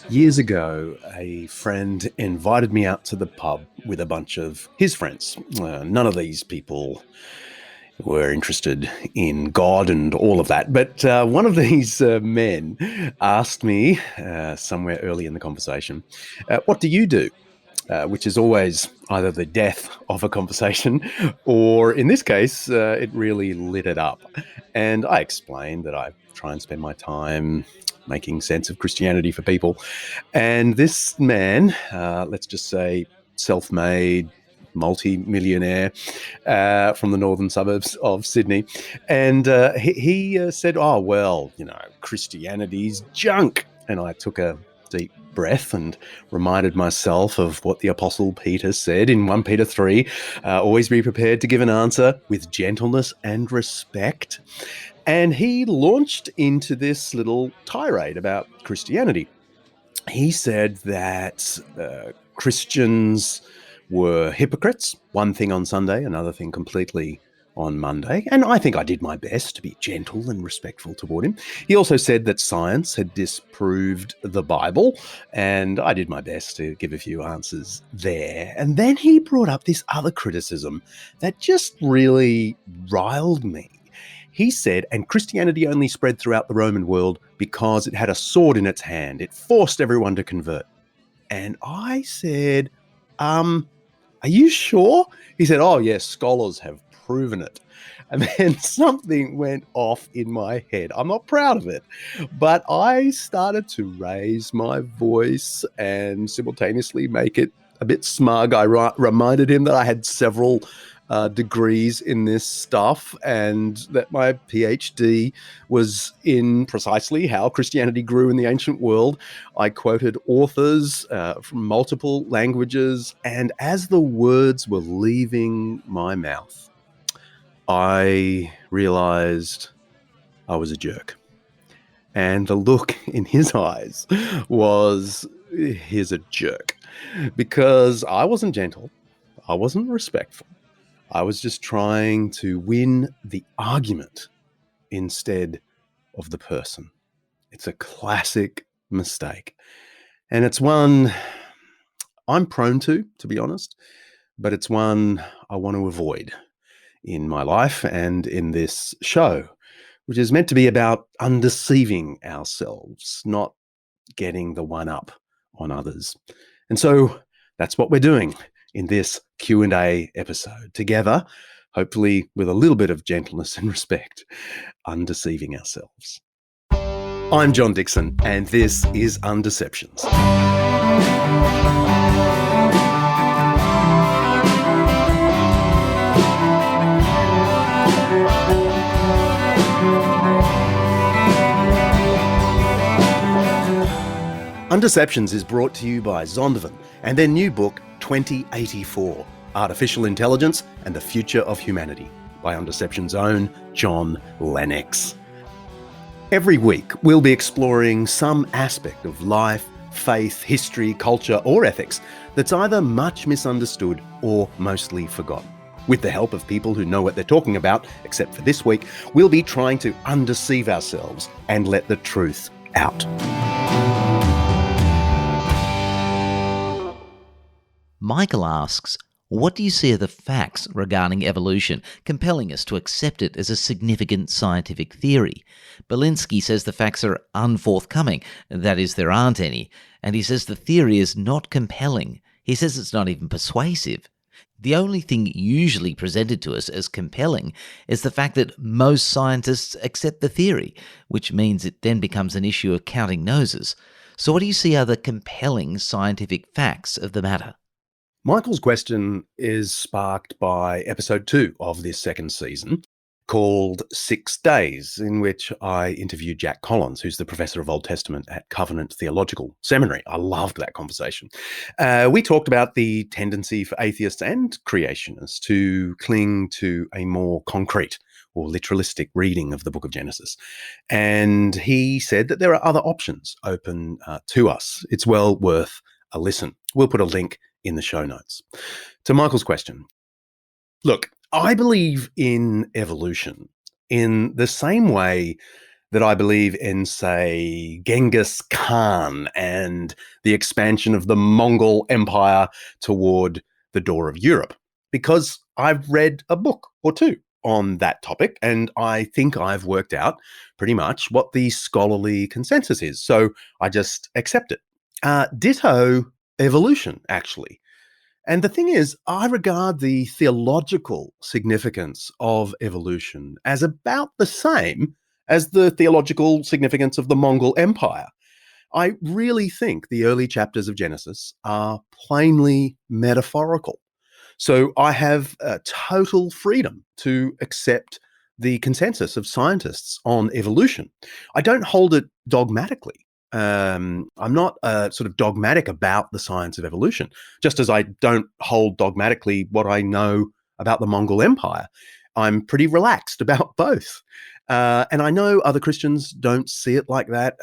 Years ago, a friend invited me out to the pub with a bunch of his friends. None of these people were interested in God and all of that. But one of these men asked me somewhere early in the conversation, what do you do? Which is always either the death of a conversation or, in this case, it really lit it up. And I explained that I try and spend my time making sense of Christianity for people. And this man, let's just say self-made, multi-millionaire from the northern suburbs of Sydney. And he said, oh, well, Christianity's junk. And I took a deep breath and reminded myself of what the Apostle Peter said in 1 Peter 3, always be prepared to give an answer with gentleness and respect. And he launched into this little tirade about Christianity. He said that Christians were hypocrites, one thing on Sunday, another thing completely on Monday, and I think I did my best to be gentle and respectful toward him. He also said that science had disproved the Bible, and I did my best to give a few answers there. And then he brought up this other criticism that just really riled me. He said, and Christianity only spread throughout the Roman world because it had a sword in its hand. It forced everyone to convert. And I said, are you sure? He said, oh, yes, scholars have proven it. And then something went off in my head. I'm not proud of it, but I started to raise my voice and simultaneously make it a bit smug. I reminded him that I had several degrees in this stuff and that my PhD was in precisely how Christianity grew in the ancient world. I quoted authors from multiple languages, and as the words were leaving my mouth, I realized I was a jerk. And the look in his eyes was, he's a jerk. Because I wasn't gentle. I wasn't respectful. I was just trying to win the argument instead of the person. It's a classic mistake. And it's one I'm prone to be honest, but it's one I want to avoid in my life and in this show, which is meant to be about undeceiving ourselves, not getting the one up on others. And so that's what we're doing in this Q and A episode together, hopefully with a little bit of gentleness and respect, undeceiving ourselves. I'm John Dickson, and this is Undeceptions. Undeceptions is brought to you by Zondervan and their new book, 2084, Artificial Intelligence and the Future of Humanity, by Undeceptions' own John Lennox. Every week, we'll be exploring some aspect of life, faith, history, culture, or ethics that's either much misunderstood or mostly forgotten. With the help of people who know what they're talking about, except for this week, we'll be trying to undeceive ourselves and let the truth out. Michael asks, what do you see are the facts regarding evolution compelling us to accept it as a significant scientific theory? Belinsky says the facts are unforthcoming, that is, there aren't any, and he says the theory is not compelling. He says it's not even persuasive. The only thing usually presented to us as compelling is the fact that most scientists accept the theory, which means it then becomes an issue of counting noses. So what do you see are the compelling scientific facts of the matter? Michael's question is sparked by episode 2 of this second season, called 6 Days, in which I interviewed Jack Collins, who's the professor of Old Testament at Covenant Theological Seminary. I loved that conversation. We talked about the tendency for atheists and creationists to cling to a more concrete or literalistic reading of the book of Genesis. And he said that there are other options open to us. It's well worth a listen. We'll put a link in the show notes. To Michael's question, look, I believe in evolution, in the same way that I believe in, say, Genghis Khan and the expansion of the Mongol Empire toward the door of Europe, because I've read a book or two on that topic, and I think I've worked out pretty much what the scholarly consensus is. So I just accept it. Ditto evolution, actually. And the thing is, I regard the theological significance of evolution as about the same as the theological significance of the Mongol Empire. I really think the early chapters of Genesis are plainly metaphorical. So I have total freedom to accept the consensus of scientists on evolution. I don't hold it dogmatically. I'm not sort of dogmatic about the science of evolution, just as I don't hold dogmatically what I know about the Mongol Empire. I'm pretty relaxed about both. And I know other Christians don't see it like that,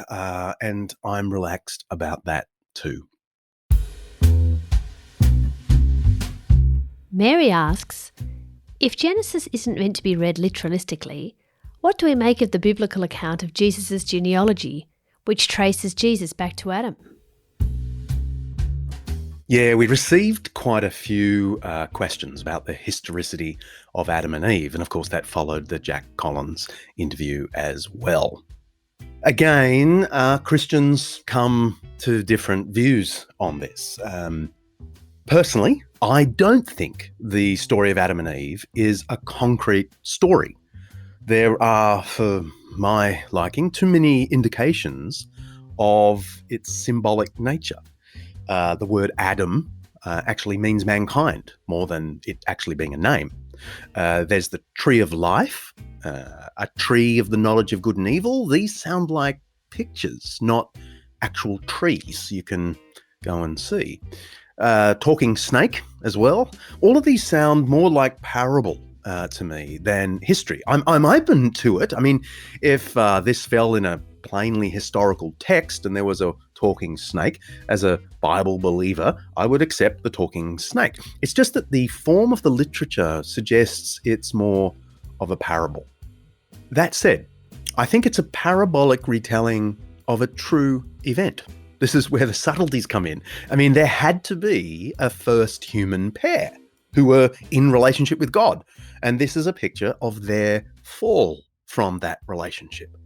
and I'm relaxed about that too. Mary asks, if Genesis isn't meant to be read literalistically, what do we make of the biblical account of Jesus' genealogy, which traces Jesus back to Adam? Yeah, we received quite a few questions about the historicity of Adam and Eve, and of course that followed the Jack Collins interview as well. Again, Christians come to different views on this. Personally, I don't think the story of Adam and Eve is a concrete story. There are, for my liking, too many indications of its symbolic nature. The word Adam actually means mankind more than it actually being a name. There's the tree of life, a tree of the knowledge of good and evil. These sound like pictures, not actual trees you can go and see. Talking snake as well. All of these sound more like parable to me than history. I'm open to it. I mean, if this fell in a plainly historical text and there was a talking snake, as a Bible believer, I would accept the talking snake. It's just that the form of the literature suggests it's more of a parable. That said, I think it's a parabolic retelling of a true event. This is where the subtleties come in. I mean, there had to be a first human pair who were in relationship with God. And this is a picture of their fall from that relationship.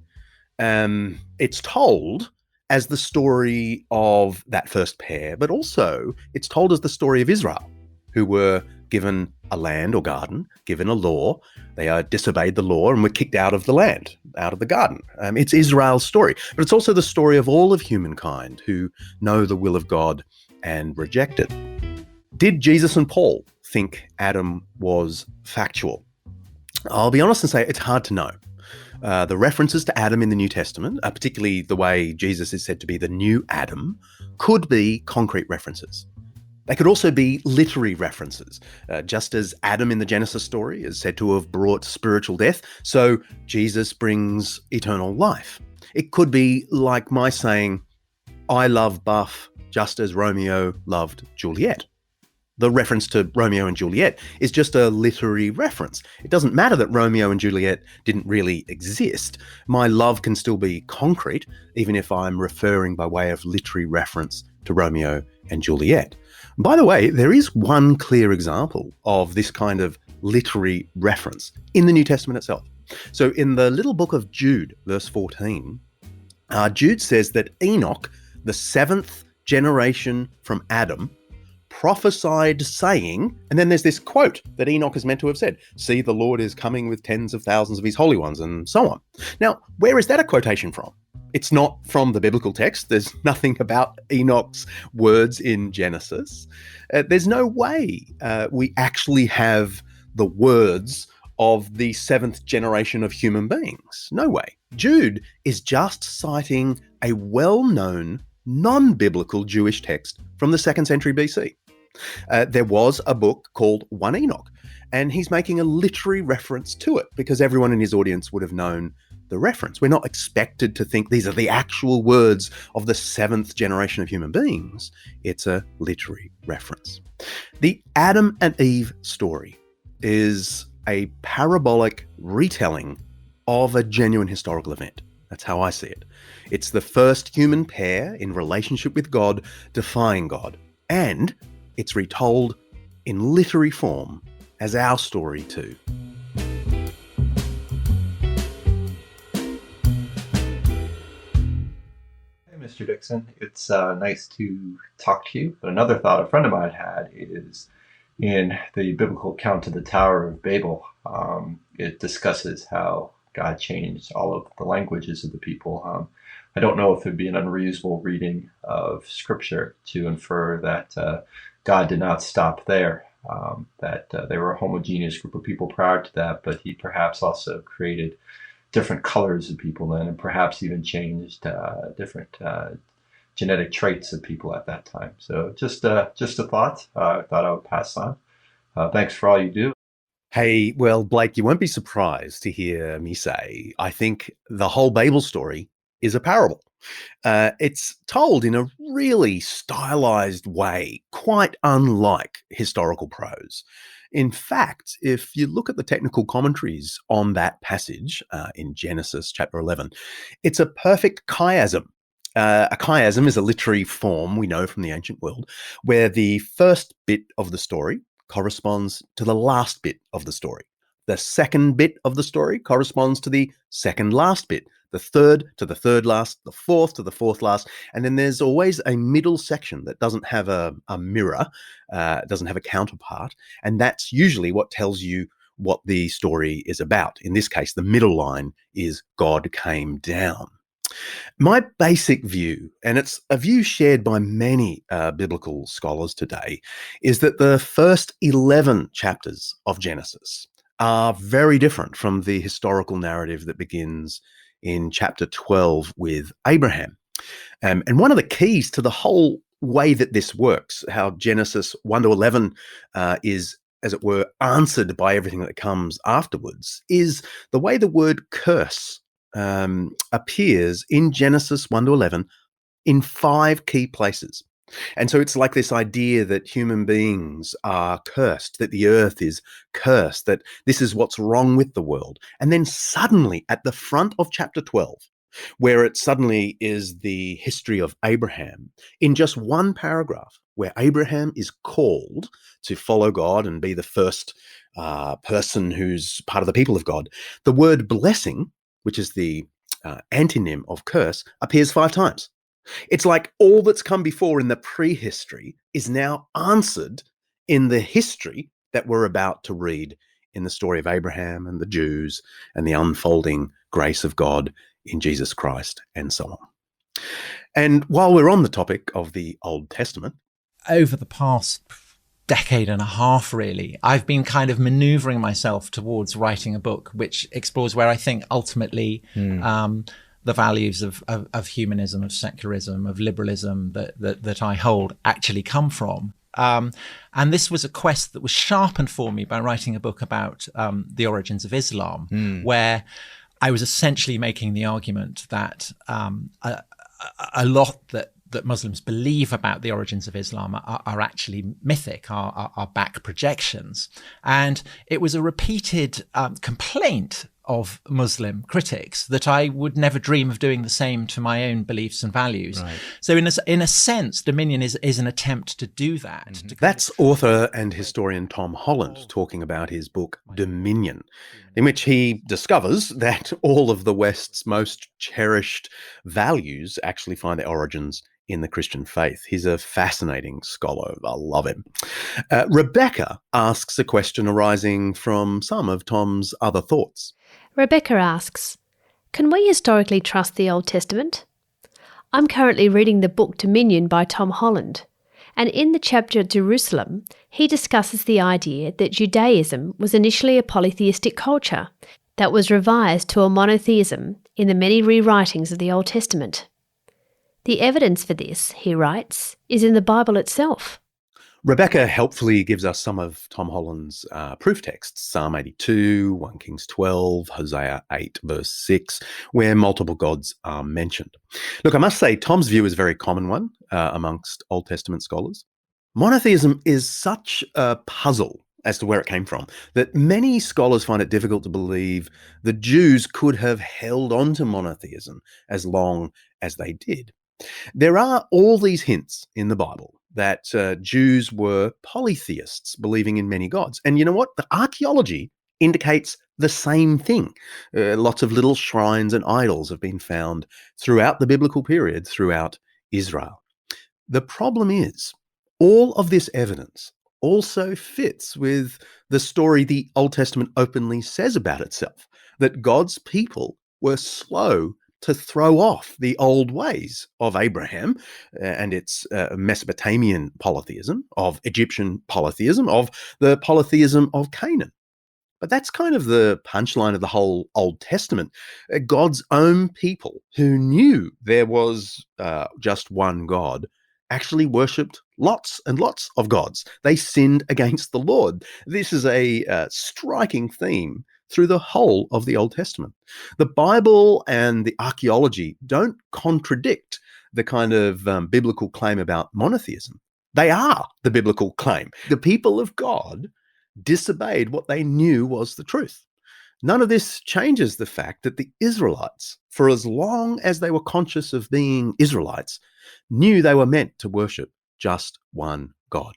It's told as the story of that first pair, but also it's told as the story of Israel, who were given a land or garden, given a law. They disobeyed the law and were kicked out of the land, out of the garden. It's Israel's story, but it's also the story of all of humankind who know the will of God and reject it. Did Jesus and Paul think Adam was factual? I'll be honest and say it's hard to know. The references to Adam in the New Testament, particularly the way Jesus is said to be the new Adam, could be concrete references. They could also be literary references. Just as Adam in the Genesis story is said to have brought spiritual death, so Jesus brings eternal life. It could be like my saying, I love Buff just as Romeo loved Juliet. The reference to Romeo and Juliet is just a literary reference. It doesn't matter that Romeo and Juliet didn't really exist. My love can still be concrete, even if I'm referring by way of literary reference to Romeo and Juliet. By the way, there is one clear example of this kind of literary reference in the New Testament itself. So in the little book of Jude, verse 14, Jude says that Enoch, the seventh generation from Adam, prophesied saying, and then there's this quote that Enoch is meant to have said, see, the Lord is coming with tens of thousands of his holy ones, and so on. Now, where is that a quotation from? It's not from the biblical text. There's nothing about Enoch's words in Genesis. There's no way we actually have the words of the seventh generation of human beings. No way. Jude is just citing a well-known non-biblical Jewish text from the 2nd century BC. There was a book called 1 Enoch, and he's making a literary reference to it because everyone in his audience would have known the reference. We're not expected to think these are the actual words of the seventh generation of human beings. It's a literary reference. The Adam and Eve story is a parabolic retelling of a genuine historical event. That's how I see it. It's the first human pair in relationship with God, defying God. And it's retold in literary form as our story too. Hey, Mr. Dickson. It's nice to talk to you. But another thought a friend of mine had is in the biblical account of the Tower of Babel. It discusses how God changed all of the languages of the people. I don't know if it would be an unreasonable reading of Scripture to infer that God did not stop there, that they were a homogeneous group of people prior to that, but he perhaps also created different colors of people then, and perhaps even changed different genetic traits of people at that time. So just a thought I thought I would pass on. Thanks for all you do. Hey, well, Blake, you won't be surprised to hear me say, I think the whole Babel story is a parable. It's told in a really stylized way, quite unlike historical prose. In fact, if you look at the technical commentaries on that passage in Genesis chapter 11, it's a perfect chiasm. A chiasm is a literary form we know from the ancient world, where the first bit of the story corresponds to the last bit of the story. The second bit of the story corresponds to the second last bit, the third to the third last, the fourth to the fourth last, and then there's always a middle section that doesn't have a mirror, doesn't have a counterpart, and that's usually what tells you what the story is about. In this case, the middle line is God came down. My basic view, and it's a view shared by many biblical scholars today, is that the first 11 chapters of Genesis are very different from the historical narrative that begins in chapter 12 with Abraham. And one of the keys to the whole way that this works, how Genesis 1 to 11 is, as it were, answered by everything that comes afterwards, is the way the word curse appears in Genesis 1 to 11 in 5 key places. And so it's like this idea that human beings are cursed, that the earth is cursed, that this is what's wrong with the world. And then suddenly at the front of chapter 12, where it suddenly is the history of Abraham, in just one paragraph, where Abraham is called to follow God and be the first person who's part of the people of God, the word blessing, which is the antonym of curse, appears 5 times. It's like all that's come before in the prehistory is now answered in the history that we're about to read in the story of Abraham and the Jews and the unfolding grace of God in Jesus Christ and so on. And while we're on the topic of the Old Testament, over the past decade and a half, really, I've been kind of maneuvering myself towards writing a book which explores where I think ultimately the values of humanism, of secularism, of liberalism that I hold actually come from. And this was a quest that was sharpened for me by writing a book about the origins of Islam, where I was essentially making the argument that a lot that Muslims believe about the origins of Islam are actually mythic, are back projections. And it was a repeated complaint of Muslim critics that I would never dream of doing the same to my own beliefs and values. Right. So in a sense, Dominion is an attempt to do that. Mm-hmm. That's author and historian Tom Holland talking about his book Dominion, in which he discovers that all of the West's most cherished values actually find their origins in the Christian faith. He's a fascinating scholar. I love him. Rebecca asks a question arising from some of Tom's other thoughts. Rebecca asks, can we historically trust the Old Testament? I'm currently reading the book Dominion by Tom Holland, and in the chapter Jerusalem, he discusses the idea that Judaism was initially a polytheistic culture that was revised to a monotheism in the many rewritings of the Old Testament. The evidence for this, he writes, is in the Bible itself. Rebecca helpfully gives us some of Tom Holland's proof texts, Psalm 82, 1 Kings 12, Hosea 8, verse 6, where multiple gods are mentioned. Look, I must say, Tom's view is a very common one amongst Old Testament scholars. Monotheism is such a puzzle as to where it came from, that many scholars find it difficult to believe the Jews could have held on to monotheism as long as they did. There are all these hints in the Bible that Jews were polytheists, believing in many gods. And you know what? The archaeology indicates the same thing. Lots of little shrines and idols have been found throughout the biblical period, throughout Israel. The problem is, all of this evidence also fits with the story the Old Testament openly says about itself, that God's people were slow to throw off the old ways of Abraham and its Mesopotamian polytheism, of Egyptian polytheism, of the polytheism of Canaan. But that's kind of the punchline of the whole Old Testament. God's own people who knew there was just one God actually worshipped lots and lots of gods. They sinned against the Lord. This is a striking theme through the whole of the Old Testament. The Bible and the archaeology don't contradict the kind of biblical claim about monotheism. They are the biblical claim. The people of God disobeyed what they knew was the truth. None of this changes the fact that the Israelites, for as long as they were conscious of being Israelites, knew they were meant to worship just one God.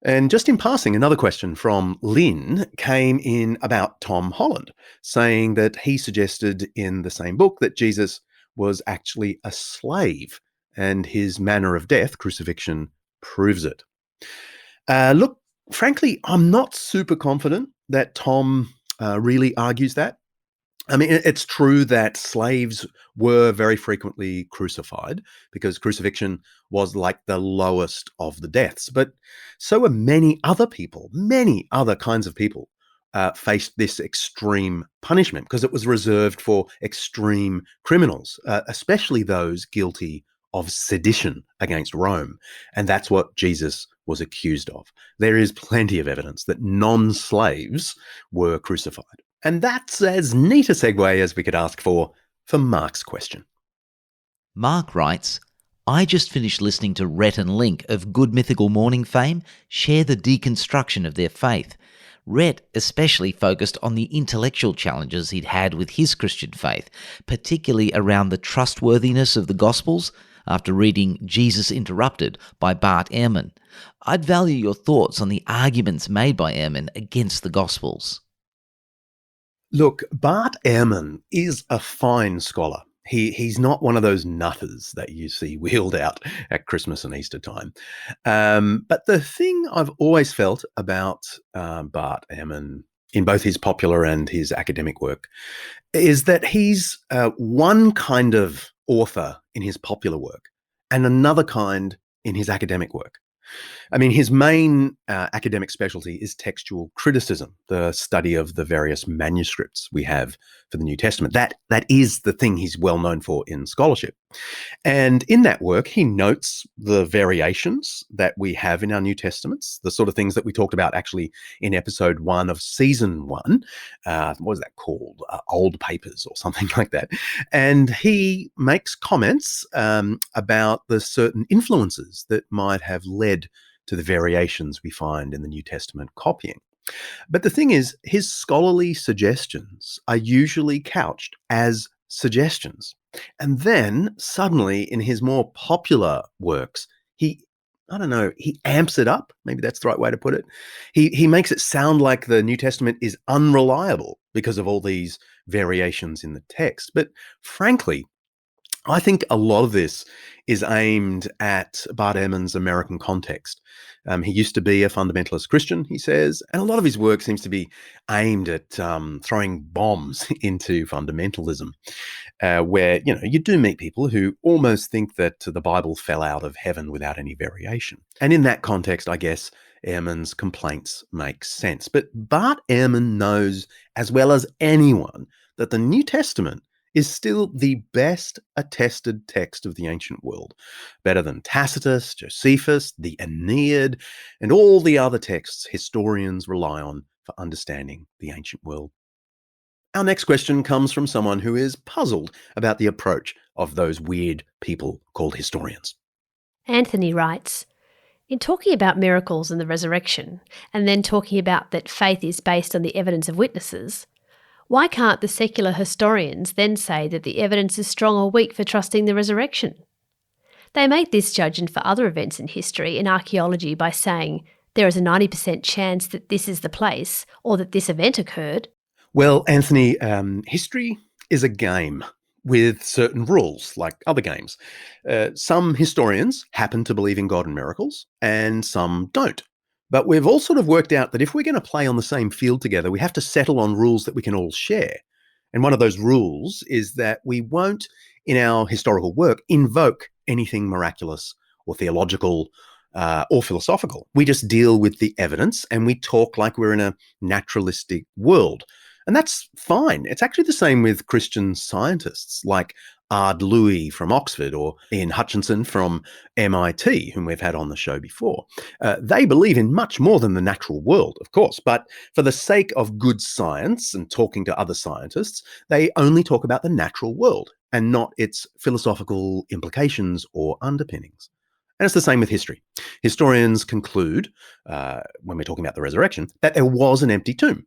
And just in passing, another question from Lynn came in about Tom Holland, saying that he suggested in the same book that Jesus was actually a slave, and his manner of death, crucifixion, proves it. Look, frankly, I'm not super confident that Tom really argues that. I mean, it's true that slaves were very frequently crucified because crucifixion was like the lowest of the deaths. But so were many other people, many other kinds of people faced this extreme punishment because it was reserved for extreme criminals, especially those guilty of sedition against Rome. And that's what Jesus was accused of. There is plenty of evidence that non-slaves were crucified. And that's as neat a segue as we could ask for Mark's question. Mark writes, I just finished listening to Rhett and Link of Good Mythical Morning fame share the deconstruction of their faith. Rhett especially focused on the intellectual challenges he'd had with his Christian faith, particularly around the trustworthiness of the Gospels, after reading Jesus Interrupted by Bart Ehrman. I'd value your thoughts on the arguments made by Ehrman against the Gospels. Look, Bart Ehrman is a fine scholar. He's not one of those nutters that you see wheeled out at Christmas and Easter time. But the thing I've always felt about Bart Ehrman, in both his popular and his academic work, is that he's one kind of author in his popular work and another kind in his academic work. I mean, his main academic specialty is textual criticism, the study of the various manuscripts we have for the New Testament. That is the thing he's well known for in scholarship. And in that work, he notes the variations that we have in our New Testaments, the sort of things that we talked about actually in episode 1 of season 1. What was that called? Old Papers or something like that. And he makes comments about the certain influences that might have led to the variations we find in the New Testament copying. But the thing is, his scholarly suggestions are usually couched as suggestions. And then suddenly in his more popular works, he amps it up. Maybe that's the right way to put it. He makes it sound like the New Testament is unreliable because of all these variations in the text. But frankly, I think a lot of this is aimed at Bart Ehrman's American context. He used to be a fundamentalist Christian, he says, and a lot of his work seems to be aimed at throwing bombs into fundamentalism, where, you do meet people who almost think that the Bible fell out of heaven without any variation. And in that context, I guess, Ehrman's complaints make sense. But Bart Ehrman knows as well as anyone that the New Testament is still the best attested text of the ancient world, better than Tacitus, Josephus, the Aeneid, and all the other texts historians rely on for understanding the ancient world. Our next question comes from someone who is puzzled about the approach of those weird people called historians. Anthony writes, In talking about miracles and the resurrection, and then talking about that faith is based on the evidence of witnesses, why can't the secular historians then say that the evidence is strong or weak for trusting the resurrection? They make this judgment for other events in history and archaeology by saying there is a 90% chance that this is the place or that this event occurred. Well, Anthony, history is a game with certain rules, like other games. Some historians happen to believe in God and miracles, and some don't. But we've all sort of worked out that if we're going to play on the same field together, we have to settle on rules that we can all share. And one of those rules is that we won't, in our historical work, invoke anything miraculous or theological or philosophical. We just deal with the evidence and we talk like we're in a naturalistic world. And that's fine. It's actually the same with Christian scientists like Ard Louis from Oxford or Ian Hutchinson from MIT, whom we've had on the show before. They believe in much more than the natural world, of course, but for the sake of good science and talking to other scientists, they only talk about the natural world and not its philosophical implications or underpinnings. And it's the same with history. Historians conclude, when we're talking about the resurrection, that there was an empty tomb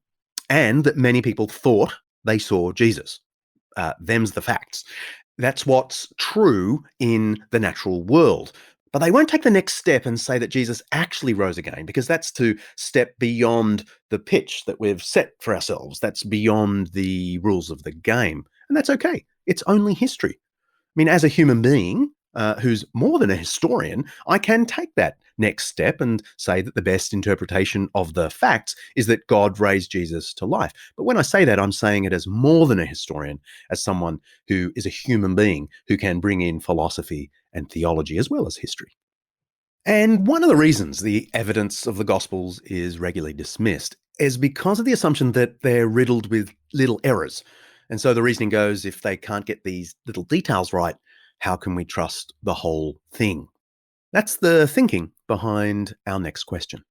and that many people thought they saw Jesus. Them's the facts. That's what's true in the natural world. But they won't take the next step and say that Jesus actually rose again, because that's to step beyond the pitch that we've set for ourselves. That's beyond the rules of the game. And that's okay. It's only history. I mean, as a human being who's more than a historian, I can take that next step and say that the best interpretation of the facts is that God raised Jesus to life. But when I say that, I'm saying it as more than a historian, as someone who is a human being who can bring in philosophy and theology as well as history. And one of the reasons the evidence of the Gospels is regularly dismissed is because of the assumption that they're riddled with little errors. And so the reasoning goes, if they can't get these little details right, how can we trust the whole thing? That's the thinking behind our next question.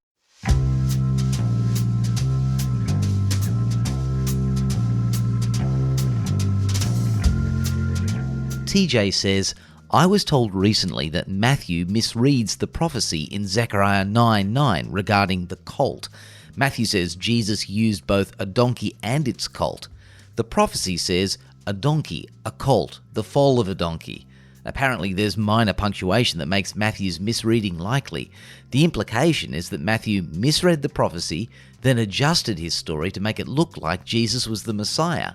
TJ says, I was told recently that Matthew misreads the prophecy in Zechariah 9:9 regarding the colt. Matthew says Jesus used both a donkey and its colt. The prophecy says a donkey, a colt, the foal of a donkey. Apparently there's minor punctuation that makes Matthew's misreading likely. The implication is that Matthew misread the prophecy, then adjusted his story to make it look like Jesus was the Messiah.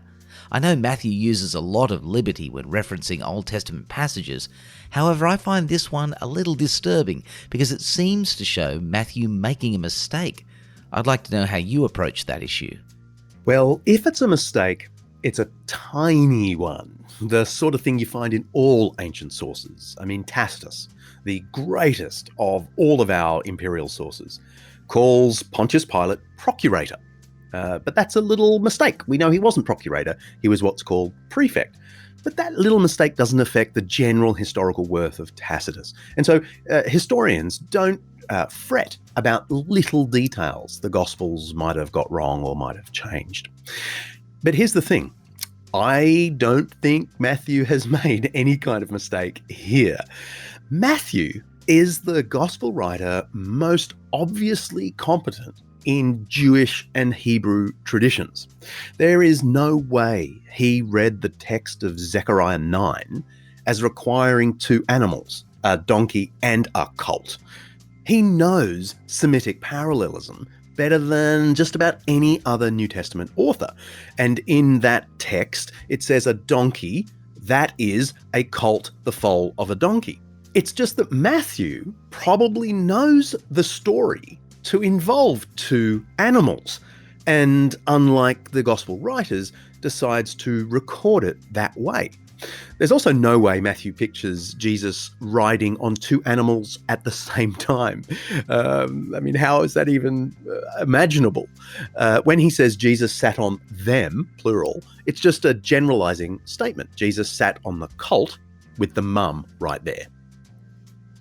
I know Matthew uses a lot of liberty when referencing Old Testament passages. However, I find this one a little disturbing because it seems to show Matthew making a mistake. I'd like to know how you approach that issue. Well, if it's a mistake, it's a tiny one. The sort of thing you find in all ancient sources. I mean, Tacitus, the greatest of all of our imperial sources, calls Pontius Pilate procurator. But that's a little mistake. We know he wasn't procurator. He was what's called prefect. But that little mistake doesn't affect the general historical worth of Tacitus. And so historians don't fret about little details the Gospels might have got wrong or might have changed. But here's the thing. I don't think Matthew has made any kind of mistake here. Matthew is the Gospel writer most obviously competent in Jewish and Hebrew traditions. There is no way he read the text of Zechariah 9 as requiring two animals, a donkey and a colt. He knows Semitic parallelism better than just about any other New Testament author. And in that text, it says a donkey, that is a colt, the foal of a donkey. It's just that Matthew probably knows the story to involve two animals, and unlike the Gospel writers, decides to record it that way. There's also no way Matthew pictures Jesus riding on two animals at the same time. I mean, how is that even imaginable? When he says Jesus sat on them, plural, it's just a generalizing statement. Jesus sat on the colt with the mum right there.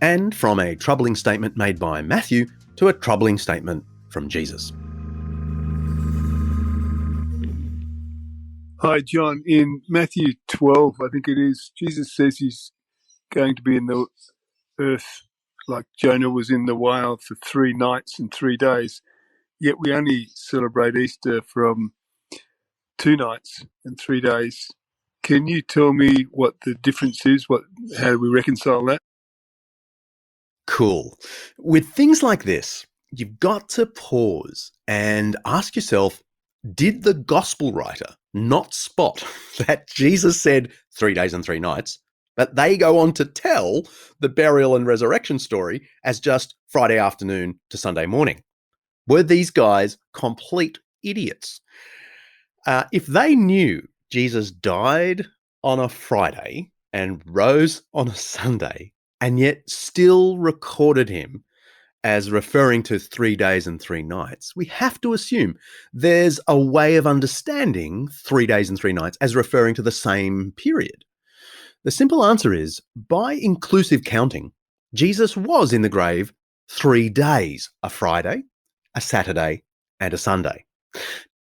And from a troubling statement made by Matthew to a troubling statement from Jesus. Hi, John. In Matthew 12, I think it is, Jesus says he's going to be in the earth like Jonah was in the whale for 3 nights and 3 days, yet we only celebrate Easter from 2 nights and 3 days. Can you tell me what the difference is? How do we reconcile that? Cool. With things like this, you've got to pause and ask yourself, did the gospel writer not spot that Jesus said 3 days and 3 nights, but they go on to tell the burial and resurrection story as just Friday afternoon to Sunday morning? Were these guys complete idiots? If they knew Jesus died on a Friday and rose on a Sunday, and yet still recorded him as referring to 3 days and 3 nights, we have to assume there's a way of understanding 3 days and 3 nights as referring to the same period. The simple answer is, by inclusive counting, Jesus was in the grave 3 days, a Friday, a Saturday, and a Sunday.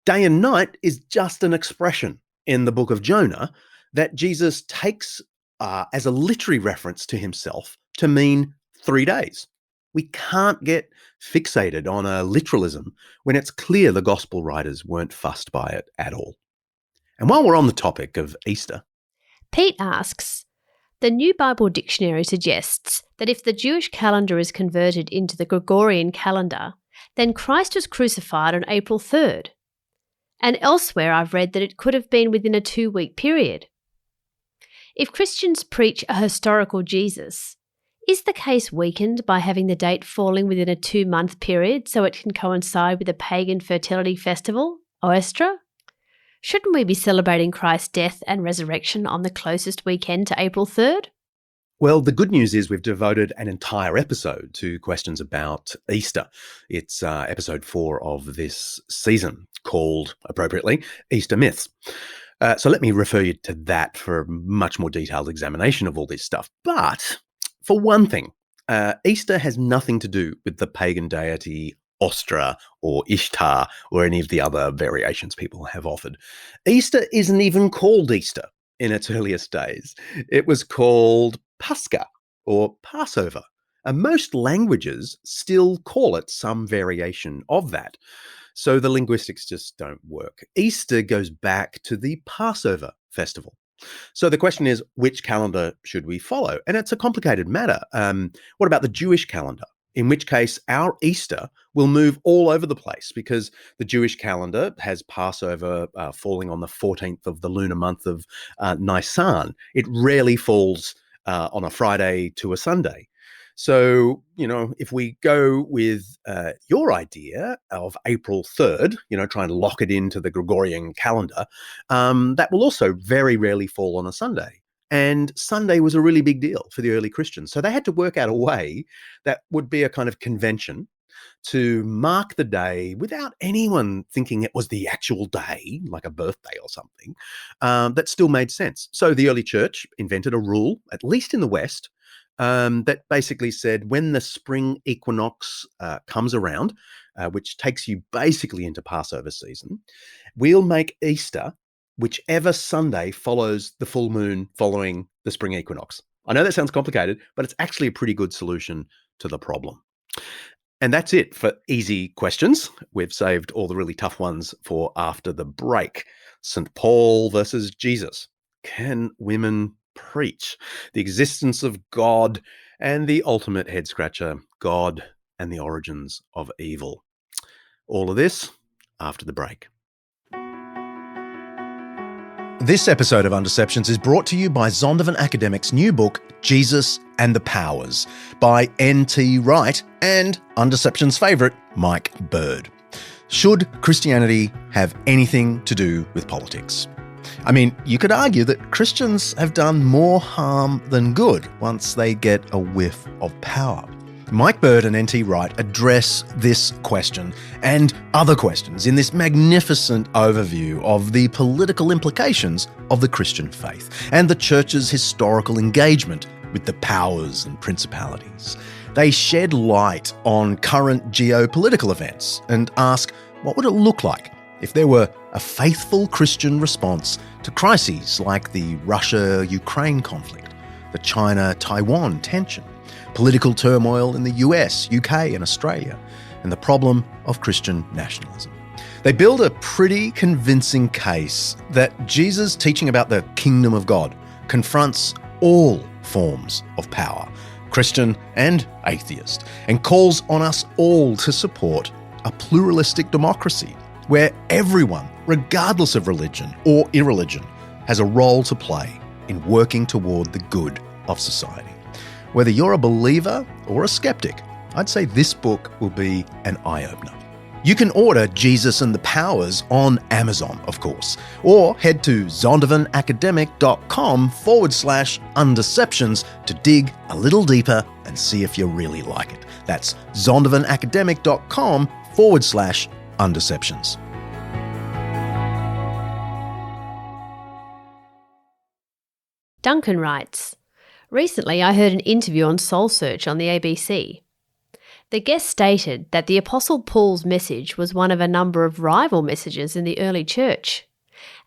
Day and night is just an expression in the book of Jonah that Jesus takes as a literary reference to himself to mean 3 days. We can't get fixated on a literalism when it's clear the gospel writers weren't fussed by it at all. And while we're on the topic of Easter, Pete asks, the New Bible Dictionary suggests that if the Jewish calendar is converted into the Gregorian calendar, then Christ was crucified on April 3rd. And elsewhere I've read that it could have been within a 2-week period. If Christians preach a historical Jesus, is the case weakened by having the date falling within a 2-month period so it can coincide with a pagan fertility festival, Oestra? Shouldn't we be celebrating Christ's death and resurrection on the closest weekend to April 3rd? well, the good news is we've devoted an entire episode to questions about Easter. It's episode 4 of this season, called, appropriately, Easter Myths. So let me refer you to that for a much more detailed examination of all this stuff. But for one thing, Easter has nothing to do with the pagan deity Ostra or Ishtar or any of the other variations people have offered. Easter isn't even called Easter in its earliest days. It was called Pascha or Passover. And most languages still call it some variation of that. So the linguistics just don't work. Easter goes back to the Passover festival. So the question is, which calendar should we follow? And it's a complicated matter. What about the Jewish calendar? In which case, our Easter will move all over the place because the Jewish calendar has Passover falling on the 14th of the lunar month of Nisan. It rarely falls on a Friday to a Sunday. So, if we go with your idea of April 3rd, try and lock it into the Gregorian calendar, that will also very rarely fall on a Sunday. And Sunday was a really big deal for the early Christians. So they had to work out a way that would be a kind of convention to mark the day without anyone thinking it was the actual day, like a birthday or something, that still made sense. So the early church invented a rule, at least in the West, that basically said when the spring equinox comes around, which takes you basically into Passover season, we'll make Easter whichever Sunday follows the full moon following the spring equinox. I know that sounds complicated, but it's actually a pretty good solution to the problem. And that's it for easy questions. We've saved all the really tough ones for after the break. St. Paul versus Jesus. Can women preach? The existence of God and the ultimate head scratcher, God and the origins of evil. All of this after the break. This episode of Undeceptions is brought to you by Zondervan Academic's new book, Jesus and the Powers, by N.T. Wright and Undeceptions' favourite, Mike Bird. Should Christianity have anything to do with politics? I mean, you could argue that Christians have done more harm than good once they get a whiff of power. Mike Bird and N.T. Wright address this question and other questions in this magnificent overview of the political implications of the Christian faith and the church's historical engagement with the powers and principalities. They shed light on current geopolitical events and ask, what would it look like if there were a faithful Christian response to crises like the Russia-Ukraine conflict, the China-Taiwan tension, political turmoil in the US, UK, and Australia, and the problem of Christian nationalism. They build a pretty convincing case that Jesus' teaching about the kingdom of God confronts all forms of power, Christian and atheist, and calls on us all to support a pluralistic democracy where everyone, regardless of religion or irreligion, has a role to play in working toward the good of society. Whether you're a believer or a skeptic, I'd say this book will be an eye-opener. You can order Jesus and the Powers on Amazon, of course, or head to zondervanacademic.com/undeceptions to dig a little deeper and see if you really like it. That's zondervanacademic.com/undeceptions. Duncan writes, recently I heard an interview on Soul Search on the ABC. The guest stated that the Apostle Paul's message was one of a number of rival messages in the early church,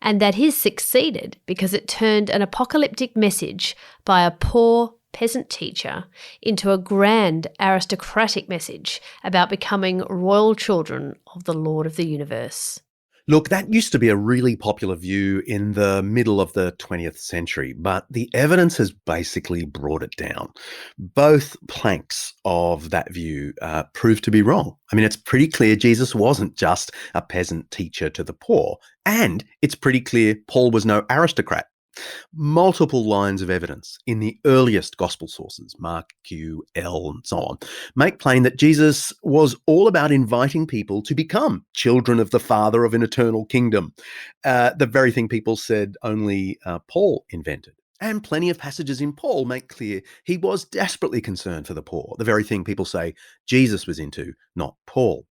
and that his succeeded because it turned an apocalyptic message by a poor peasant teacher into a grand aristocratic message about becoming royal children of the Lord of the universe. Look, that used to be a really popular view in the middle of the 20th century, but the evidence has basically brought it down. Both planks of that view proved to be wrong. I mean, it's pretty clear Jesus wasn't just a peasant teacher to the poor, and it's pretty clear Paul was no aristocrat. Multiple lines of evidence in the earliest gospel sources, Mark, Q, L, and so on, make plain that Jesus was all about inviting people to become children of the Father of an eternal kingdom, the very thing people said only Paul invented. And plenty of passages in Paul make clear he was desperately concerned for the poor, the very thing people say Jesus was into, not Paul.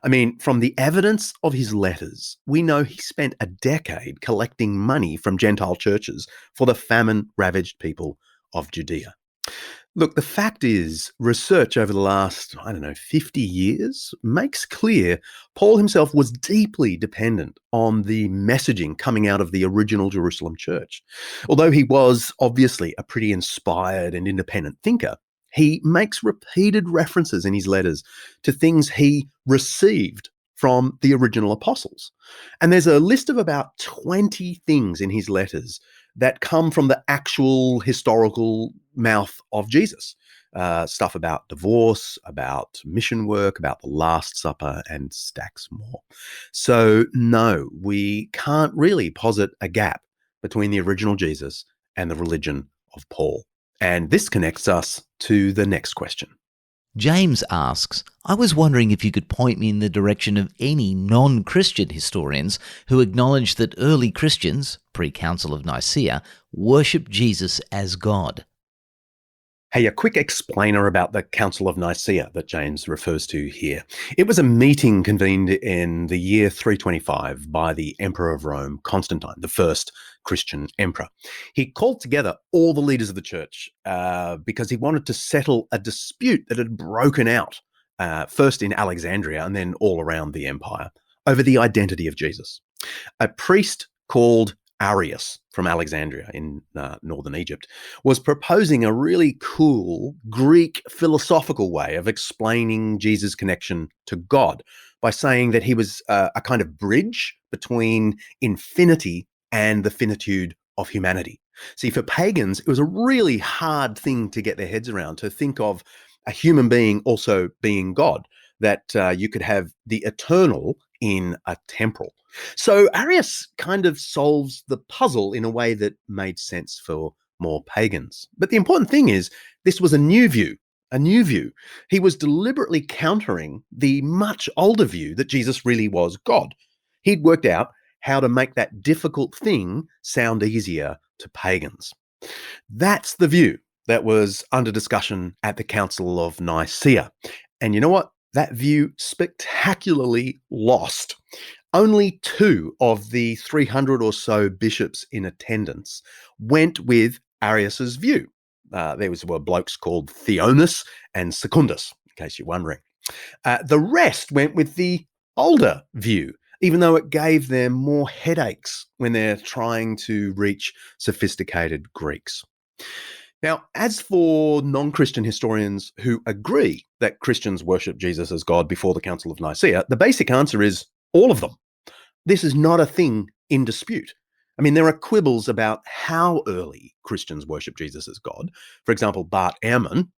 I mean, from the evidence of his letters, we know he spent a decade collecting money from Gentile churches for the famine-ravaged people of Judea. Look, the fact is, research over the last, 50 years makes clear Paul himself was deeply dependent on the messaging coming out of the original Jerusalem church. Although he was obviously a pretty inspired and independent thinker, he makes repeated references in his letters to things he received from the original apostles. And there's a list of about 20 things in his letters that come from the actual historical mouth of Jesus. Stuff about divorce, about mission work, about the Last Supper, and stacks more. So no, we can't really posit a gap between the original Jesus and the religion of Paul. And this connects us to the next question. James asks, I was wondering if you could point me in the direction of any non-Christian historians who acknowledge that early Christians, pre-Council of Nicaea, worshipped Jesus as God. Hey, a quick explainer about the Council of Nicaea that James refers to here. It was a meeting convened in the year 325 by the Emperor of Rome, Constantine, the first Christian emperor. He called together all the leaders of the church because he wanted to settle a dispute that had broken out, first in Alexandria and then all around the empire, over the identity of Jesus. A priest called Arius from Alexandria in northern Egypt was proposing a really cool Greek philosophical way of explaining Jesus' connection to God by saying that he was a kind of bridge between infinity and the finitude of humanity. See, for pagans, it was a really hard thing to get their heads around, to think of a human being also being God, that you could have the eternal in a temporal. So Arius kind of solves the puzzle in a way that made sense for more pagans. But the important thing is, this was a new view. He was deliberately countering the much older view that Jesus really was God. He'd worked out how to make that difficult thing sound easier to pagans. That's the view that was under discussion at the Council of Nicaea. And you know what? That view spectacularly lost. Only 2 of the 300 or so bishops in attendance went with Arius's view. There were blokes called Theonis and Secundus, in case you're wondering. The rest went with the older view, even though it gave them more headaches when they're trying to reach sophisticated Greeks. Now, as for non-Christian historians who agree that Christians worship Jesus as God before the Council of Nicaea, the basic answer is all of them. This is not a thing in dispute. I mean, there are quibbles about how early Christians worship Jesus as God. For example, Bart Ehrman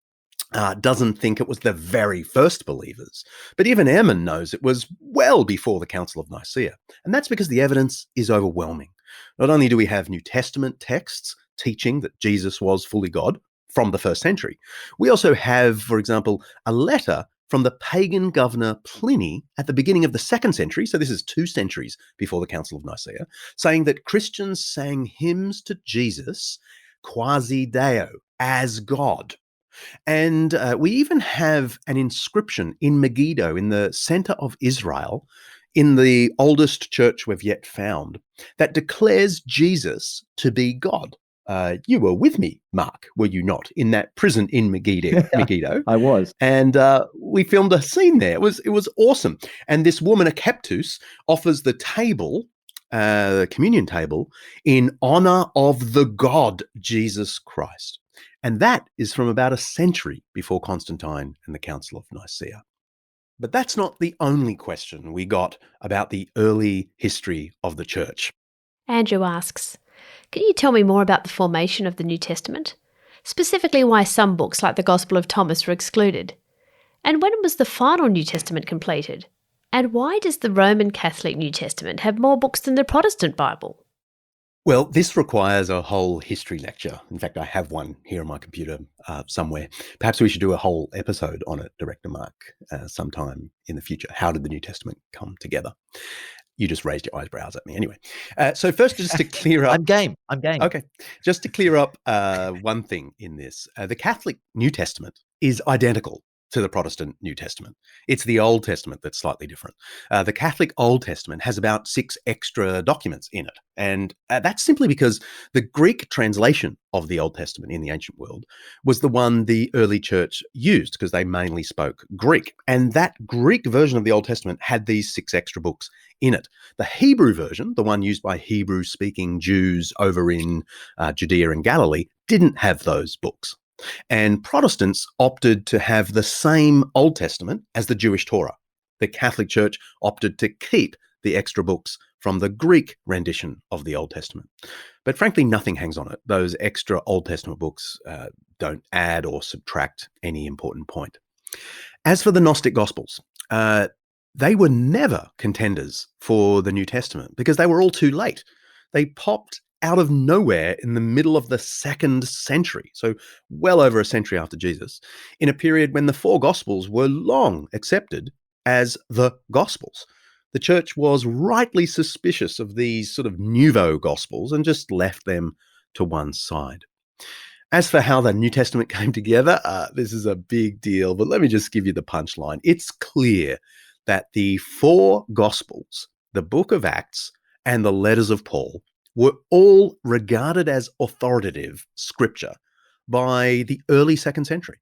doesn't think it was the very first believers. But even Ehrman knows it was well before the Council of Nicaea. And that's because the evidence is overwhelming. Not only do we have New Testament texts teaching that Jesus was fully God from the first century, we also have, for example, a letter from the pagan governor Pliny at the beginning of the second century, so this is 2 centuries before the Council of Nicaea, saying that Christians sang hymns to Jesus quasi Deo, as God. And we even have an inscription in Megiddo, in the center of Israel, in the oldest church we've yet found, that declares Jesus to be God. You were with me, Mark, were you not, in that prison in Megiddo? I was. And we filmed a scene there. It was awesome. And this woman, a Captus, offers the table, the communion table, in honor of the God Jesus Christ. And that is from about a century before Constantine and the Council of Nicaea. But that's not the only question we got about the early history of the church. Andrew asks, can you tell me more about the formation of the New Testament? Specifically why some books like the Gospel of Thomas were excluded? And when was the final New Testament completed? And why does the Roman Catholic New Testament have more books than the Protestant Bible? Well, this requires a whole history lecture. In fact, I have one here on my computer somewhere. Perhaps we should do a whole episode on it, Director Mark, sometime in the future. How did the New Testament come together? You just raised your eyebrows at me. Anyway, so first, just to clear up... I'm game. Okay. Just to clear up one thing in this. The Catholic New Testament is identical to the Protestant New Testament. It's the Old Testament that's slightly different. The Catholic Old Testament has about 6 extra documents in it. And that's simply because the Greek translation of the Old Testament in the ancient world was the one the early church used because they mainly spoke Greek. And that Greek version of the Old Testament had these 6 extra books in it. The Hebrew version, the one used by Hebrew-speaking Jews over in Judea and Galilee, didn't have those books. And Protestants opted to have the same Old Testament as the Jewish Torah. The Catholic Church opted to keep the extra books from the Greek rendition of the Old Testament. But frankly, nothing hangs on it. Those extra Old Testament books don't add or subtract any important point. As for the Gnostic Gospels, they were never contenders for the New Testament because they were all too late. They popped out of nowhere in the middle of the 2nd century, so well over a century after Jesus, in a period when the 4 Gospels were long accepted as the Gospels. The church was rightly suspicious of these sort of nouveau Gospels and just left them to one side. As for how the New Testament came together, this is a big deal, but let me just give you the punchline. It's clear that the 4 Gospels, the book of Acts, and the letters of Paul were all regarded as authoritative scripture by the early 2nd century.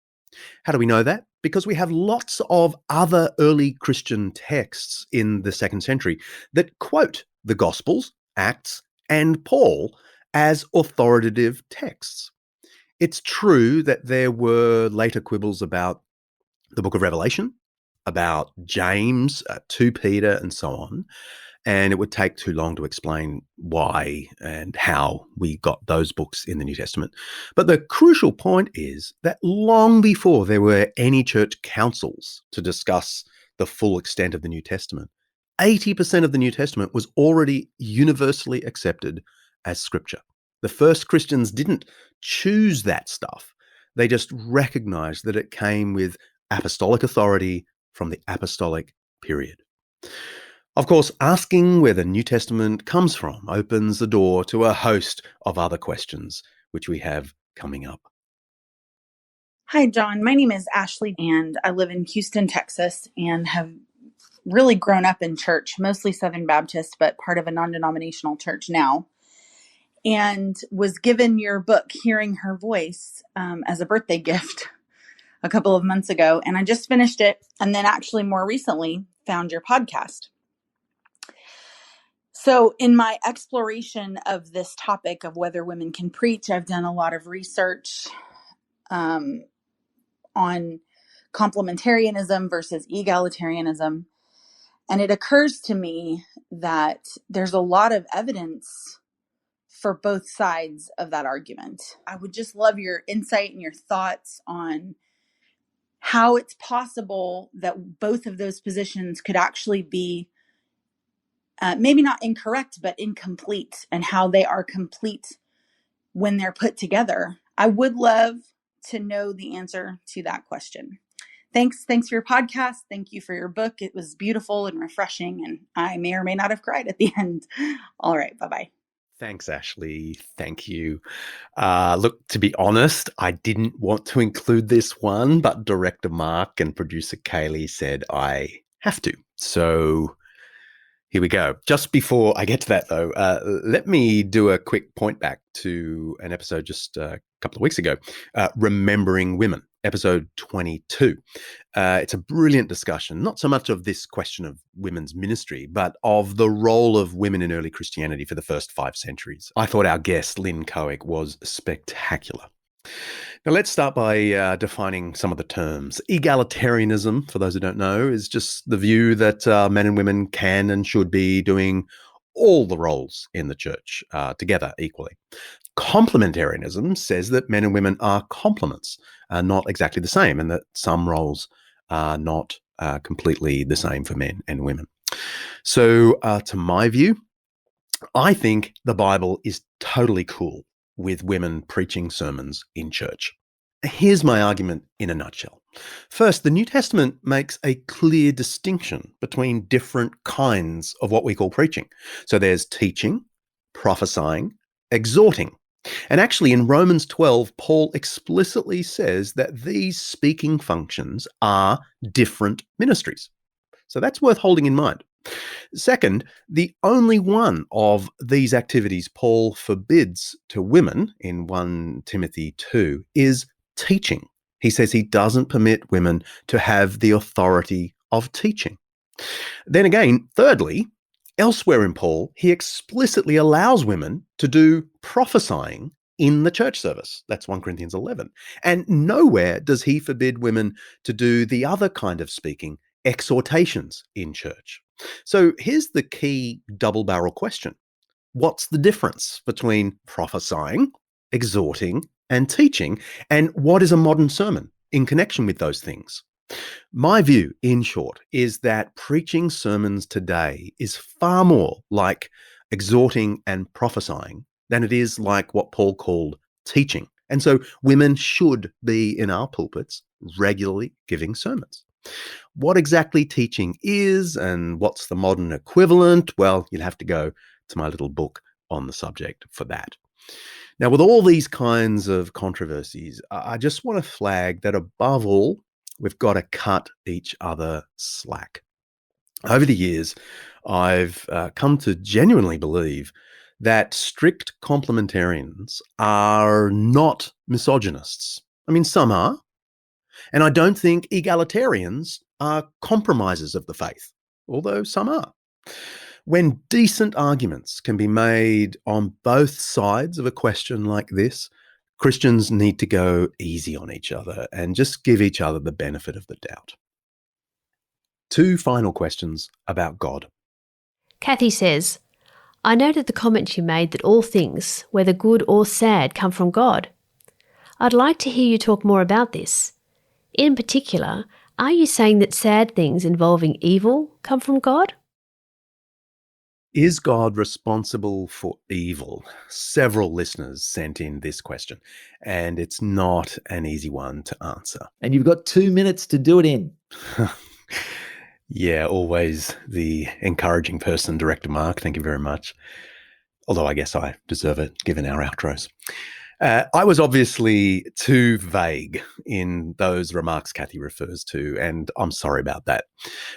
How do we know that? Because we have lots of other early Christian texts in the 2nd century that quote the Gospels, Acts, and Paul as authoritative texts. It's true that there were later quibbles about the book of Revelation, about James, 2 Peter, and so on. And it would take too long to explain why and how we got those books in the New Testament. But the crucial point is that long before there were any church councils to discuss the full extent of the New Testament, 80% of the New Testament was already universally accepted as scripture. The first Christians didn't choose that stuff. They just recognized that it came with apostolic authority from the apostolic period. Of course, asking where the New Testament comes from opens the door to a host of other questions, which we have coming up. Hi, John. My name is Ashley, and I live in Houston, Texas, and have really grown up in church, mostly Southern Baptist, but part of a non-denominational church now, and was given your book, Hearing Her Voice, as a birthday gift a couple of months ago. And I just finished it, and then actually more recently found your podcast. So in my exploration of this topic of whether women can preach, I've done a lot of research on complementarianism versus egalitarianism. And it occurs to me that there's a lot of evidence for both sides of that argument. I would just love your insight and your thoughts on how it's possible that both of those positions could actually be maybe not incorrect, but incomplete, and how they are complete when they're put together. I would love to know the answer to that question. Thanks for your podcast. Thank you for your book. It was beautiful and refreshing, and I may or may not have cried at the end. All right, bye-bye. Thanks, Ashley. Thank you. Look, to be honest, I didn't want to include this one, but director Mark and producer Kaylee said I have to. So here we go. Just before I get to that, though, let me do a quick point back to an episode just a couple of weeks ago, Remembering Women, episode 22. It's a brilliant discussion, not so much of this question of women's ministry, but of the role of women in early Christianity for the first 5 centuries. I thought our guest, Lynn Cohick, was spectacular. Now, let's start by defining some of the terms. Egalitarianism, for those who don't know, is just the view that men and women can and should be doing all the roles in the church together equally. Complementarianism says that men and women are complements, not exactly the same, and that some roles are not completely the same for men and women. So, to my view, I think the Bible is totally cool with women preaching sermons in church. Here's my argument in a nutshell. First, the New Testament makes a clear distinction between different kinds of what we call preaching. So there's teaching, prophesying, exhorting. And actually in Romans 12, Paul explicitly says that these speaking functions are different ministries. So that's worth holding in mind. Second, the only one of these activities Paul forbids to women in 1 Timothy 2 is teaching. He says he doesn't permit women to have the authority of teaching. Then again, thirdly, elsewhere in Paul, he explicitly allows women to do prophesying in the church service. That's 1 Corinthians 11. And nowhere does he forbid women to do the other kind of speaking, exhortations in church. So here's the key double-barrel question. What's the difference between prophesying, exhorting, and teaching? And what is a modern sermon in connection with those things? My view, in short, is that preaching sermons today is far more like exhorting and prophesying than it is like what Paul called teaching. And so women should be in our pulpits regularly giving sermons. What exactly teaching is and what's the modern equivalent? Well, you'll have to go to my little book on the subject for that. Now, with all these kinds of controversies, I just want to flag that above all, we've got to cut each other slack. Over the years, I've come to genuinely believe that strict complementarians are not misogynists. I mean, some are. And I don't think egalitarians are compromisers of the faith, although some are. When decent arguments can be made on both sides of a question like this, Christians need to go easy on each other and just give each other the benefit of the doubt. 2 final questions about God. Kathy says, I noted the comment you made that all things, whether good or sad, come from God. I'd like to hear you talk more about this. In particular, are you saying that sad things involving evil come from God? Is God responsible for evil? Several listeners sent in this question, and it's not an easy one to answer. And you've got 2 minutes to do it in. Yeah, always the encouraging person, Director Mark. Thank you very much. Although I guess I deserve it, given our outros. I was obviously too vague in those remarks Kathy refers to, and I'm sorry about that.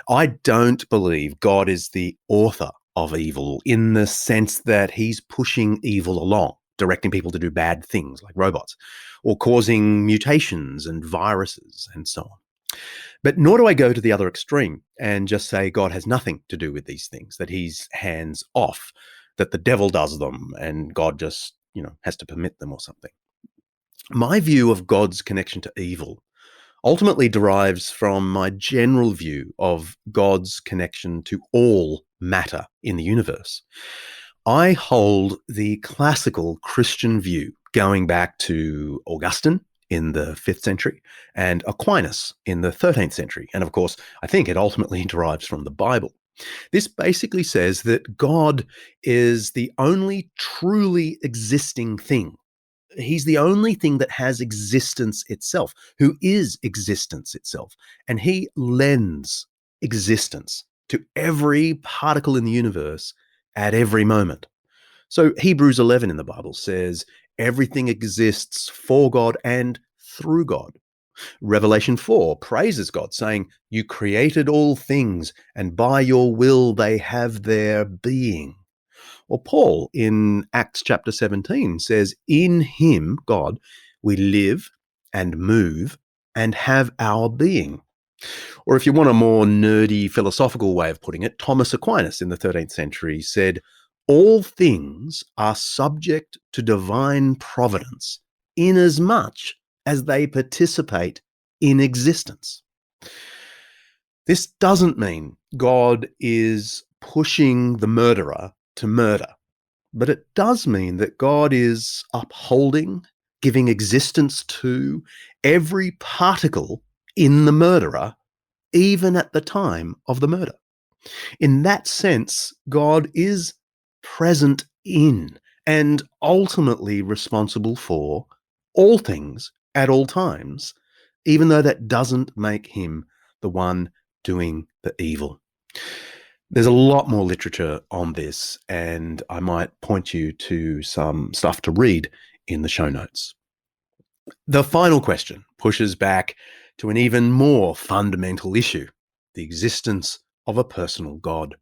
I don't believe God is the author of evil in the sense that he's pushing evil along, directing people to do bad things like robots, or causing mutations and viruses and so on. But nor do I go to the other extreme and just say God has nothing to do with these things, that he's hands off, that the devil does them and God just, has to permit them or something. My view of God's connection to evil ultimately derives from my general view of God's connection to all matter in the universe. I hold the classical Christian view going back to Augustine in the 5th century and Aquinas in the 13th century. And of course, I think it ultimately derives from the Bible. This basically says that God is the only truly existing thing. He's the only thing that has existence itself, who is existence itself. And he lends existence to every particle in the universe at every moment. So Hebrews 11 in the Bible says, everything exists for God and through God. Revelation 4 praises God, saying, you created all things, and by your will they have their being. Or Paul in Acts chapter 17 says, in him, God, we live and move and have our being. Or if you want a more nerdy philosophical way of putting it, Thomas Aquinas in the 13th century said, all things are subject to divine providence inasmuch as they participate in existence. This doesn't mean God is pushing the murderer to murder, but it does mean that God is upholding, giving existence to every particle in the murderer, even at the time of the murder. In that sense, God is present in and ultimately responsible for all things at all times, even though that doesn't make him the one doing the evil. There's a lot more literature on this, and I might point you to some stuff to read in the show notes. The final question pushes back to an even more fundamental issue, the existence of a personal God.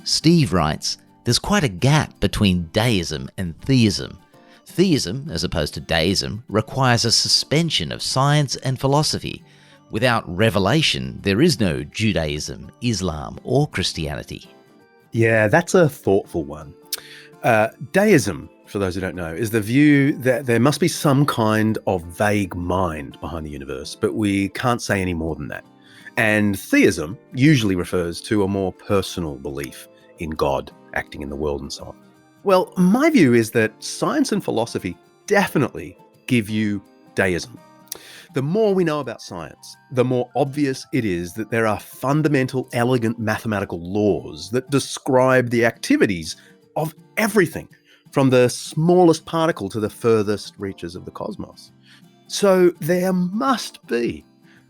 Steve writes, there's quite a gap between deism and theism. Theism, as opposed to deism, requires a suspension of science and philosophy. Without revelation, there is no Judaism, Islam, or Christianity. Yeah, that's a thoughtful one. Deism, for those who don't know, is the view that there must be some kind of vague mind behind the universe, but we can't say any more than that. And theism usually refers to a more personal belief in God acting in the world and so on. Well, my view is that science and philosophy definitely give you deism. The more we know about science, the more obvious it is that there are fundamental, elegant mathematical laws that describe the activities of everything, from the smallest particle to the furthest reaches of the cosmos. So there must be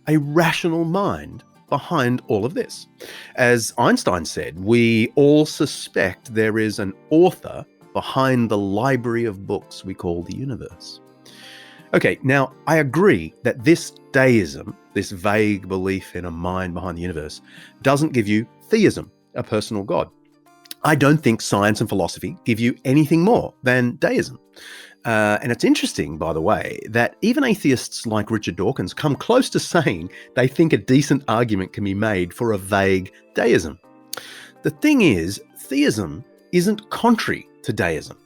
a rational mind behind all of this. As Einstein said, we all suspect there is an author behind the library of books we call the universe. Okay, now I agree that this deism, this vague belief in a mind behind the universe, doesn't give you theism, a personal God. I don't think science and philosophy give you anything more than deism. And it's interesting, by the way, that even atheists like Richard Dawkins come close to saying they think a decent argument can be made for a vague deism. The thing is, theism isn't contrary to deism.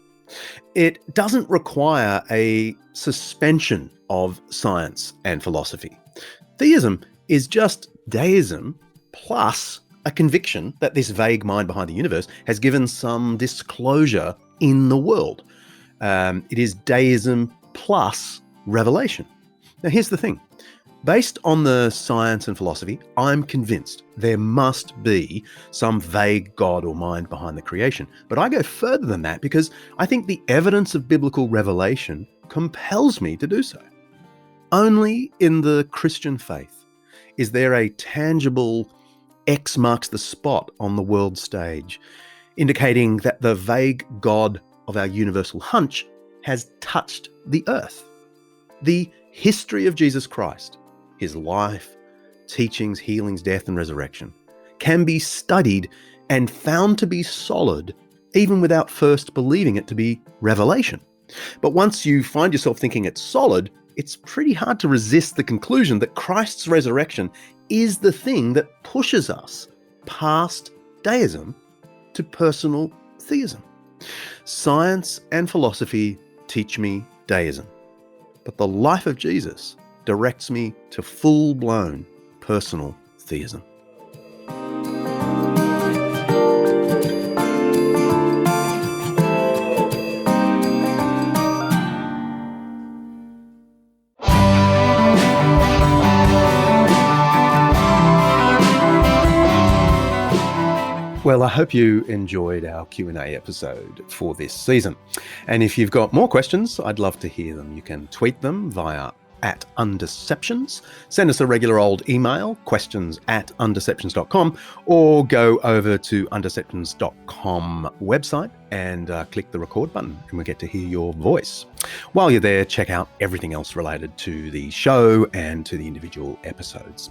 It doesn't require a suspension of science and philosophy. Theism is just deism plus a conviction that this vague mind behind the universe has given some disclosure in the world. It is deism plus revelation. Now, here's the thing. Based on the science and philosophy, I'm convinced there must be some vague God or mind behind the creation. But I go further than that because I think the evidence of biblical revelation compels me to do so. Only in the Christian faith is there a tangible X marks the spot on the world stage, indicating that the vague God of our universal hunch has touched the earth. The history of Jesus Christ, his life, teachings, healings, death, and resurrection, can be studied and found to be solid even without first believing it to be revelation. But once you find yourself thinking it's solid, it's pretty hard to resist the conclusion that Christ's resurrection is the thing that pushes us past deism to personal theism. Science and philosophy teach me deism, but the life of Jesus directs me to full-blown personal theism. Well, I hope you enjoyed our Q&A episode for this season. And if you've got more questions, I'd love to hear them. You can tweet them via @Undeceptions, send us a regular old email, questions@undeceptions.com, or go over to undeceptions.com website and click the record button, and we'll get to hear your voice. While you're there, check out everything else related to the show and to the individual episodes.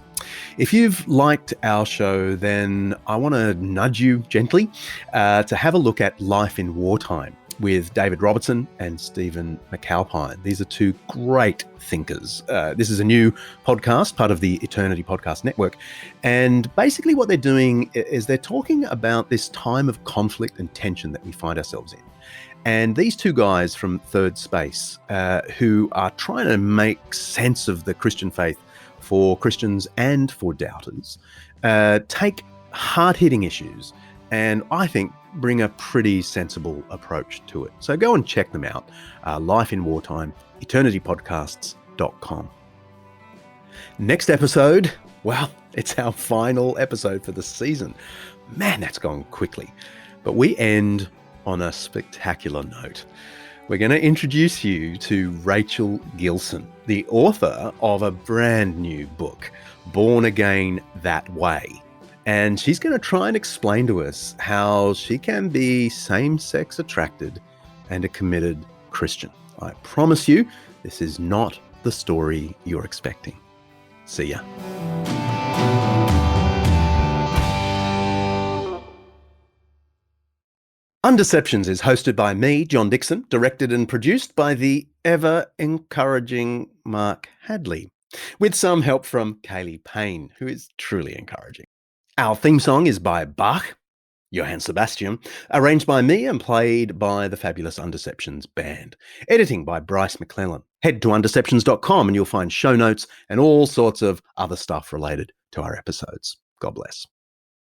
If you've liked our show, then I want to nudge you gently to have a look at Life in Wartime with David Robertson and Stephen McAlpine. These are two great thinkers. This is a new podcast, part of the Eternity Podcast Network. And basically what they're doing is they're talking about this time of conflict and tension that we find ourselves in. And these two guys from Third Space, who are trying to make sense of the Christian faith for Christians and for doubters, take hard-hitting issues and I think bring a pretty sensible approach to it. So go and check them out. Life in Wartime, eternitypodcasts.com. Next episode, well, it's our final episode for the season. Man, that's gone quickly. But we end on a spectacular note. We're going to introduce you to Rachel Gilson, the author of a brand new book, Born Again That Way. And she's going to try and explain to us how she can be same-sex attracted and a committed Christian. I promise you, this is not the story you're expecting. See ya. Undeceptions is hosted by me, John Dickson, directed and produced by the ever-encouraging Mark Hadley, with some help from Kaylee Payne, who is truly encouraging. Our theme song is by Bach, Johann Sebastian, arranged by me and played by the fabulous Undeceptions band. Editing by Bryce McClellan. Head to undeceptions.com and you'll find show notes and all sorts of other stuff related to our episodes. God bless.